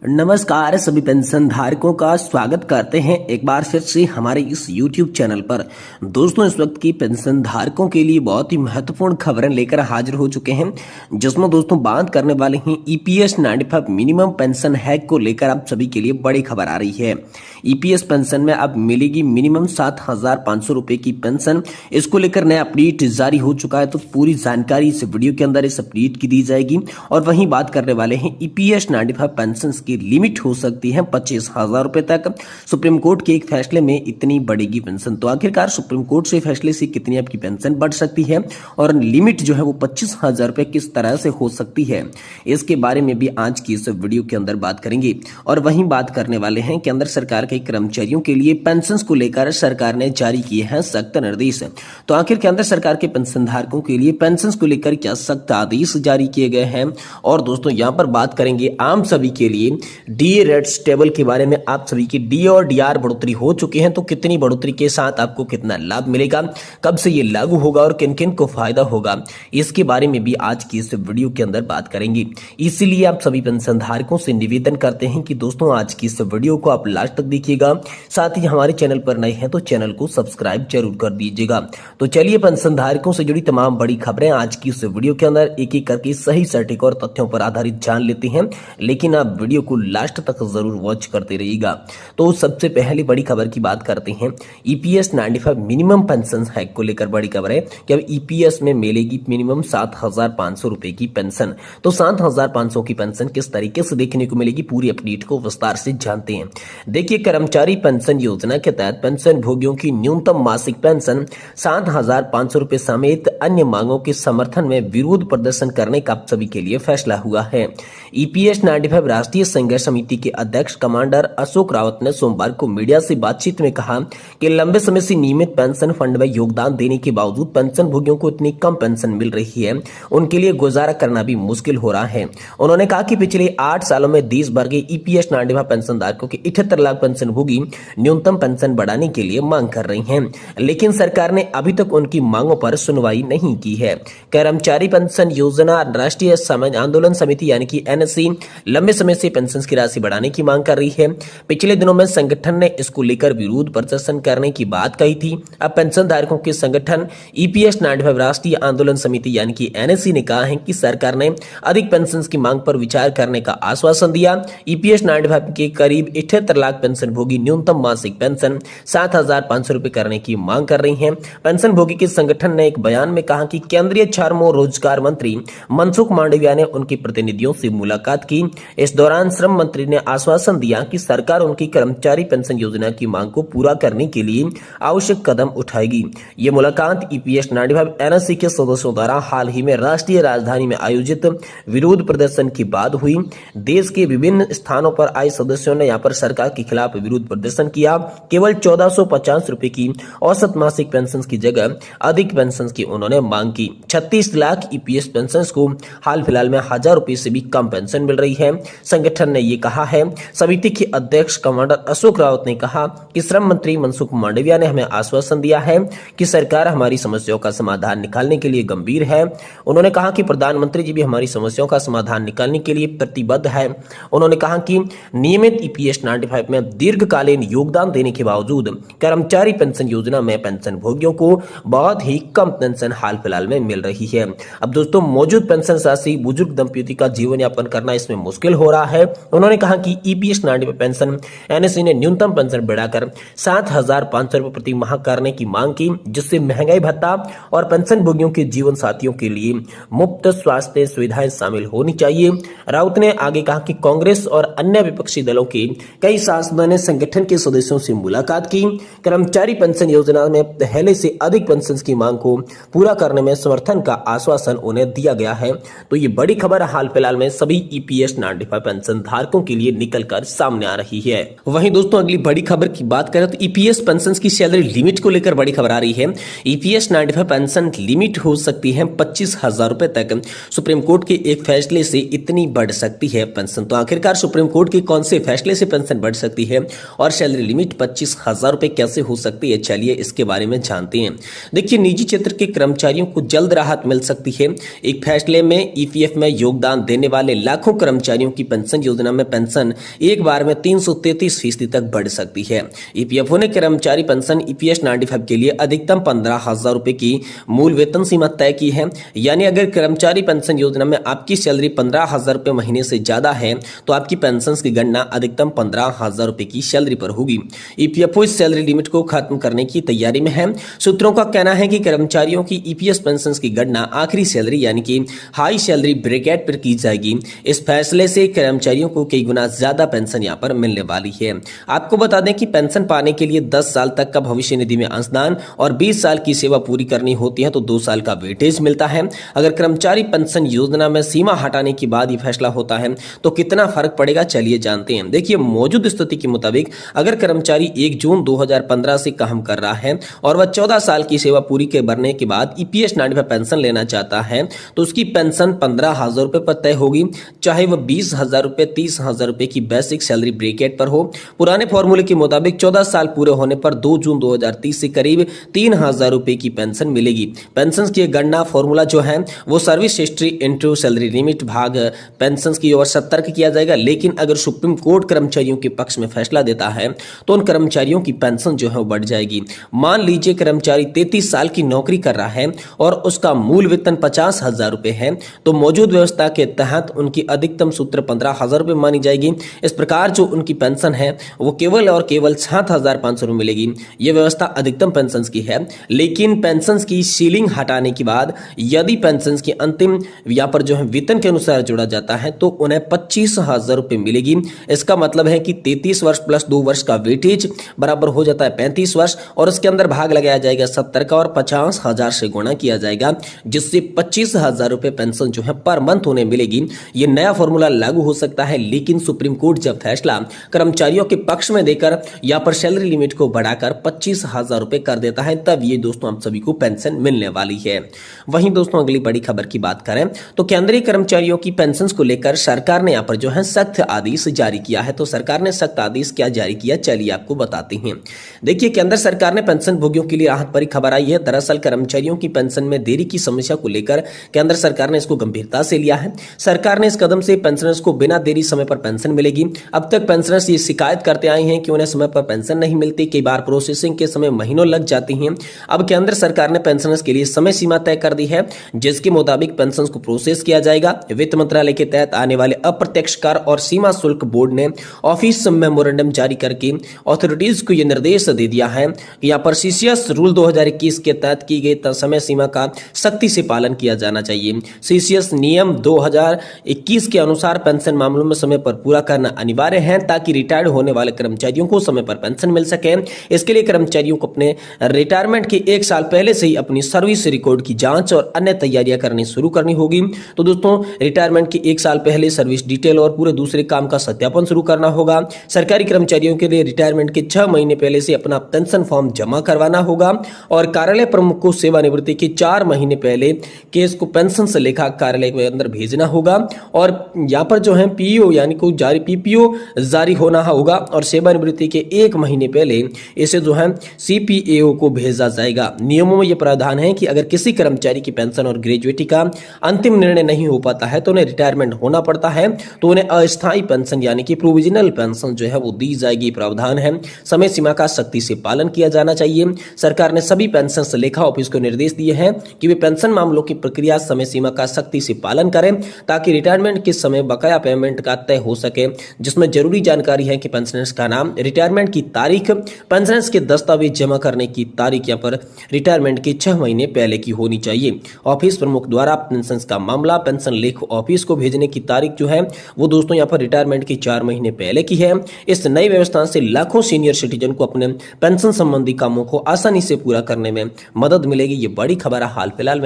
नमस्कार सभी पेंशन धारकों का स्वागत करते हैं एक बार फिर से हमारे इस YouTube चैनल पर। दोस्तों इस वक्त की पेंशन धारकों के लिए बहुत ही महत्वपूर्ण खबरें लेकर हाजिर हो चुके हैं, जिसमें दोस्तों बात करने वाले हैं EPS 95 मिनिमम पेंशन हैक को लेकर आप सभी के लिए बड़ी खबर आ रही है। EPS पेंशन में अब मिलेगी मिनिमम 7,500 रुपए की पेंशन। इसको लेकर नया अपडेट जारी हो चुका है, तो पूरी जानकारी इस वीडियो के अंदर इस अपडेट की दी जाएगी। और वहीं बात करने वाले हैं EPS 95 पेंशन की लिमिट हो सकती है 25,000 रुपए तक। सुप्रीम कोर्ट के एक फैसले में इतनी बढ़ेगी पेंशन, तो आखिरकार सुप्रीम कोर्ट से फैसले से कितनी आपकी पेंशन बढ़ सकती है और लिमिट जो है वो 25,000 रुपए किस तरह से हो सकती है, इसके बारे में भी आज की इस वीडियो के अंदर बात करेंगे। और वहीं बात करने वाले हैं केंद्र सरकार के कर्मचारियों के लिए पेंशन को लेकर सरकार ने जारी किए हैं सख्त निर्देश। तो आखिर केंद्र सरकार के पेंशन धारकों के लिए पेंशन को लेकर क्या सख्त आदेश जारी किए गए हैं। और दोस्तों यहाँ पर बात करेंगे आम सभी के लिए डीए रेट्स टेबल के बारे में। आप सभी की डीए और डीआर बढ़ोतरी हो चुकी हैं, तो कितनी बढ़ोतरी के साथ आपको कितना लाभ मिलेगा, कब से ये लागू होगा और किन किन को फायदा होगा, इसके बारे में भी आज की इस वीडियो के अंदर बात करेंगे। इसीलिए आप सभी पेंशन धारकों से निवेदन करते हैं कि दोस्तों आज की इस वीडियो को आप लास्ट तक देखिएगा। साथ ही हमारे चैनल पर नए हैं तो चैनल को सब्सक्राइब जरूर कर दीजिएगा। तो चलिए पेंशन धारकों से जुड़ी तमाम बड़ी खबरें आज की इस वीडियो के अंदर एक एक करके सही सटीक और तथ्यों पर आधारित जान लेते हैं, लेकिन आप वीडियो को लास्ट तक जरूर वॉच करते रहिएगा। तो सबसे पहले बड़ी खबर की बात करते हैं। EPS 95 मिनिमम पेंशन हैक को लेकर बड़ी खबर है कि अब EPS में मिलेगी मिनिमम 7,500 रुपए की पेंशन। तो 7,500 की पेंशन किस तरीके से देखने को मिलेगी, पूरी अपडेट को विस्तार से जानते हैं। देखिए, कर्मचारी पेंशन योजना के तहत पेंशन भोगियों की न्यूनतम मासिक पेंशन 7,500 रुपए समेत अन्य मांगों के समर्थन में विरोध प्रदर्शन करने का आप सभी के लिए फैसला हुआ है। EPS 95 राष्ट्रीय संघर्ष समिति के अध्यक्ष कमांडर अशोक रावत ने सोमवार को मीडिया से बातचीत में कहा कि लंबे समय से नियमित पेंशन फंड में योगदान देने के बावजूद पेंशन भोगियों को इतनी कम पेंशन मिल रही है, उनके लिए गुजारा करना भी मुश्किल हो रहा है। उन्होंने कहा कि पिछले 8 सालों में देश भर के EPS 95 पेंशन धारकों के 78 लाख पेंशन भोगी न्यूनतम पेंशन बढ़ाने के लिए मांग कर रही हैं, लेकिन सरकार ने अभी तक उनकी मांगों पर सुनवाई नहीं की है। कर्मचारी पेंशन योजना राष्ट्रीय आंदोलन समिति यानी कि NSC लंबे समय से पेंशन की राशि बढ़ाने की मांग कर रही है। पिछले दिनों में संगठन ने इसको लेकर विरोध प्रदर्शन करने की बात कही थी। अब पेंशन धारकों के संगठन EPS 95 राष्ट्रीय आंदोलन समिति यानी कि NSC ने कहा है कि सरकार ने अधिक पेंशन की मांग पर विचार करने का आश्वासन दिया। EPS 95 के करीब 78 लाख पेंशन भोगी न्यूनतम मासिक पेंशन 7,500 रुपए करने की मांग कर रही हैं। पेंशन भोगी के संगठन ने एक बयान में कहा कि केंद्रीय श्रम और रोजगार मंत्री मनसुख मांडविया ने उनके प्रतिनिधियों से मुलाकात की। इस दौरान श्रम मंत्री ने आश्वासन दिया कि सरकार उनकी कर्मचारी पेंशन योजना की मांग को पूरा करने के लिए आवश्यक कदम उठाएगी। ये मुलाकात EPS 95 NSC के सदस्यों द्वारा हाल ही में राष्ट्रीय राजधानी में आयोजित विरोध प्रदर्शन के बाद हुई। देश के विभिन्न स्थानों पर आए सदस्यों ने यहाँ पर सरकार के खिलाफ विरोध प्रदर्शन किया। केवल 1,450 रुपए की औसत मासिक पेंशन की जगह अधिक पेंशन की उन्होंने मांग की। 36 लाख EPS पेंशन को हाल फिलहाल में 1,000 रुपए से भी कम पेंशन मिल रही है। संगठन ने ये कहा है। समिति के अध्यक्ष कमांडर अशोक रावत ने कहा कि श्रम मंत्री मनसुख मांडविया ने हमें आश्वासन दिया है कि सरकार हमारी समस्याओं का समाधान निकालने के लिए गंभीर है। उन्होंने कहा कि प्रधानमंत्री जी भी हमारी समस्याओं का समाधान निकालने के लिए प्रतिबद्ध है। उन्होंने कहा कि नियमित EPS 95 में दीर्घकालीन योगदान देने के बावजूद कर्मचारी पेंशन योजना में पेंशन भोगियों को बहुत ही कम पेंशन हाल फिलहाल में मिल रही है। अब दोस्तों मौजूद पेंशन राशि बुजुर्ग दंपति का जीवन यापन करना इसमें मुश्किल हो रहा है। उन्होंने कहा कि EPS 95 पेंशन NSC ने न्यूनतम पेंशन बढ़ाकर 7,500 रुपए प्रति माह करने की मांग की, जिससे महंगाई भत्ता और पेंशन भोगियों के जीवन साथियों के लिए मुफ्त स्वास्थ्य सुविधाएं शामिल होनी चाहिए। राउत ने आगे कहा कि कांग्रेस और अन्य विपक्षी दलों के कई सांसदों ने संगठन के सदस्यों से मुलाकात की। कर्मचारी पेंशन योजना में पहले से अधिक पेंशन की मांग को पूरा करने में समर्थन का आश्वासन उन्हें दिया गया है। तो ये बड़ी खबर हाल फिलहाल में सभी EPS 95 पेंशन धारकों के लिए निकलकर सामने आ रही है। वहीं दोस्तों अगली बड़ी खबर की बात करें तो EPS पेंशन की सैलरी लिमिट को लेकर बड़ी खबर आ रही है। EPS 95 पेंशन लिमिट हो सकती है 25,000 रुपए तक। सुप्रीम कोर्ट के एक फैसले से इतनी बढ़ सकती है पेंशन। तो आखिरकार सुप्रीम कोर्ट के कौन से फैसले से पेंशन बढ़ सकती है और सैलरी लिमिट 25,000 रुपए कैसे हो सकती है, चलिए इसके बारे में जानते हैं। देखिए, निजी क्षेत्र के कर्मचारियों को जल्द राहत मिल सकती है। एक फैसले में EPF में योगदान देने वाले लाखों कर्मचारियों की पेंशन योजना में पेंशन एक बार में 333% तक बढ़ सकती है। ईपीएफओ ने कर्मचारी पेंशन ईपीएस 95 के लिए अधिकतम 15,000 रुपए की मूल वेतन सीमा तय की है। यानी अगर कर्मचारी पेंशन योजना में आपकी सैलरी 15,000 रुपए महीने से ज्यादा है तो आपकी पेंशन की गणना अधिकतम 15,000 रुपए की सैलरी पर होगी। ईपीएफओ इस सैलरी लिमिट को खत्म करने की तैयारी में है। सूत्रों का कहना है कि कर्मचारियों की ईपीएस पेंशन की गणना आखिरी सैलरी यानी कि हाई सैलरी ब्रैकेट पर की जाएगी। इस फैसले से कर्मचारियों को कई गुना ज्यादा पेंशन यहां पर मिलने वाली है। आपको बता दें कि पेंशन पाने के लिए 10 साल तक का भविष्य निधि में अंशदान और 20 साल की सेवा पूरी करनी होती है तो 2 साल का वेटेज मिलता है। अगर कर्मचारी पेंशन योजना में सीमा हटाने के बाद ये फैसला होता है तो कितना फर्क पड़ेगा, चलिए जानते हैं। देखिए, मौजूद स्थिति के मुताबिक अगर कर्मचारी 1 जून 2015 से काम कर रहा है और वह 14 साल की सेवा पूरी करने के बाद ईपीएस 95 पेंशन लेना चाहता है तो उसकी पेंशन 15,000 रुपए पर तय होगी, चाहे वह 20,000 रुपए 30,000 रुपए की बेसिक सैलरी ब्रैकेट पर हो। पुराने फॉर्मूले के मुताबिक 14 साल पूरे होने पर 2 जून 2030 से करीब 3,000 रुपए की पेंशन मिलेगी। पेंशन की गणना फॉर्मूला जो है वो service history into salary limit भाग पेंशन की ओर 70 किया जाएगा। लेकिन अगर सुप्रीम कोर्ट कर्मचारियों के पक्ष में फैसला देता है तो उन कर्मचारियों की पेंशन जो है वो बढ़ जाएगी। मान लीजिए कर्मचारी 33 साल की नौकरी कर रहा है और उसका मूल वेतन 50,000 रुपए है तो मौजूद व्यवस्था के तहत उनकी अधिकतम सूत्र 15,000 रुपए मानी जाएगी। इस प्रकार जो उनकी पेंशन है वो केवल और केवल 7,500 रुपए मिलेगी। यह व्यवस्था अधिकतम पेंशन की है। लेकिन पेंशन की सीलिंग हटाने के बाद यदि पेंशन की अंतिम यहाँ पर जो है वेतन के अनुसार जोड़ा जाता है तो उन्हें 25,000 रुपए मिलेगी। इसका मतलब है कि 33 वर्ष प्लस 2 वर्ष का वेटेज बराबर हो जाता है 35 वर्ष और उसके अंदर भाग लगाया जाएगा 70 का और 50,000 से गुणा किया जाएगा, जिससे 25,000 रुपए पेंशन जो है पर मंथ उन्हें मिलेगी। यह नया फॉर्मूला लागू हो सकता है, लेकिन सुप्रीम कोर्ट जब फैसला कर्मचारियों के पक्ष में देकर यहाँ पर सैलरी लिमिट को बढ़ाकर 25,000 रुपए कर देता है तब ये दोस्तों आप सभी को पेंशन मिलने वाली है। वहीं दोस्तों अगली बड़ी खबर की बात करें तो केंद्रीय कर्मचारियों की पेंशन को लेकर सरकार ने यहाँ पर जो है सख्त आदेश जारी किया है। तो सरकार ने सख्त आदेश क्या जारी किया, चलिए आपको बताते हैं। देखिए, केंद्र सरकार ने पेंशन भोगियों के लिए राहत भरी खबर आई है। दरअसल कर्मचारियों की पेंशन में देरी की समस्या को लेकर केंद्र सरकार ने इसको गंभीरता से लिया है। सरकार ने इस कदम से पेंशनर्स को बिना देरी समय पर पेंशन मिलेगी। अब तक पेंशनर्स ये शिकायत करते आए हैं कि उन्हें समय पर पेंशन नहीं मिलती, कई बार प्रोसेसिंग के समय महीनों लग जाती हैं। अब केंद्र सरकार ने पेंशनर्स के लिए समय सीमा तय कर दी है, जिसके मुताबिक पेंशन को प्रोसेस किया जाएगा। वित्त मंत्रालय के तहत आने वाले अप्रत्यक्ष कर और सीमा शुल्क बोर्ड ने ऑफिस मेमोरेंडम जारी करके अथॉरिटीज को यह निर्देश दे दिया है कि यहाँ पर सीसीएस रूल 2021 के तहत की गई समय सीमा का सख्ती से पालन किया जाना चाहिए। सीसीएस नियम 2021 के अनुसार पेंशन मामलों में समय पर पूरा करना अनिवार्य है ताकि रिटायर्ड होने वाले कर्मचारियों को समय पर पेंशन मिल सके। इसके लिए कर्मचारियों को अपने रिटायरमेंट के 1 साल पहले से ही अपनी सर्विस रिकॉर्ड की जांच और अन्य तैयारियां करनी शुरू करनी होगी। तो दोस्तों, रिटायरमेंट के 1 साल पहले सर्विस डिटेल और पूरे दूसरे काम का सत्यापन शुरू करना होगा। सरकारी कर्मचारियों के लिए रिटायरमेंट के 6 महीने पहले से अपना पेंशन फॉर्म जमा करवाना होगा और कार्यालय प्रमुख को सेवानिवृत्ति के 4 महीने पहले केस को पेंशन से लेखा कार्यालय के अंदर भेजना होगा और यहाँ पर जो है पीओ यानी कोई जारी पीपीओ जारी होना होगा और सेवानिवृत्ति के 1 महीने पहले इसे जो है सीपीएओ को भेजा जाएगा। नियमों में यह प्रावधान है कि अगर किसी कर्मचारी की पेंशन और ग्रेजुएटी का अंतिम निर्णय नहीं हो पाता है तो उन्हें रिटायरमेंट होना पड़ता है तो उन्हें अस्थायी पेंशन यानी कि प्रोविजनल पेंशन जो है वो दी जाएगी। प्रावधान है समय सीमा का सख्ती से पालन किया जाना चाहिए। सरकार ने सभी पेंशन से लेखा ऑफिस को निर्देश दिए हैं कि वे पेंशन मामलों की प्रक्रिया समय सीमा का सख्ती से पालन करें ताकि रिटायरमेंट के समय बकाया पेमेंट का तय हो सके, जिसमें जरूरी जानकारी है कि पेंशनर्स का नाम, रिटायरमेंट की तारीख, पेंशनर्स के दस्तावेज जमा करने की तारीख यहाँ पर रिटायरमेंट के 6 महीने पहले की होनी चाहिए। ऑफिस प्रमुख द्वारा पेंशन का मामला पेंशन लेख ऑफिस को भेजने की तारीख जो है वो दोस्तों यहाँ पर रिटायरमेंट के 4 महीने पहले की है। इस नई व्यवस्था से लाखों सीनियर सिटीजन को अपने पेंशन संबंधी कामों को आसानी से पूरा करने में मदद मिलेगी। ये बड़ी खबर है हाल फिलहाल में।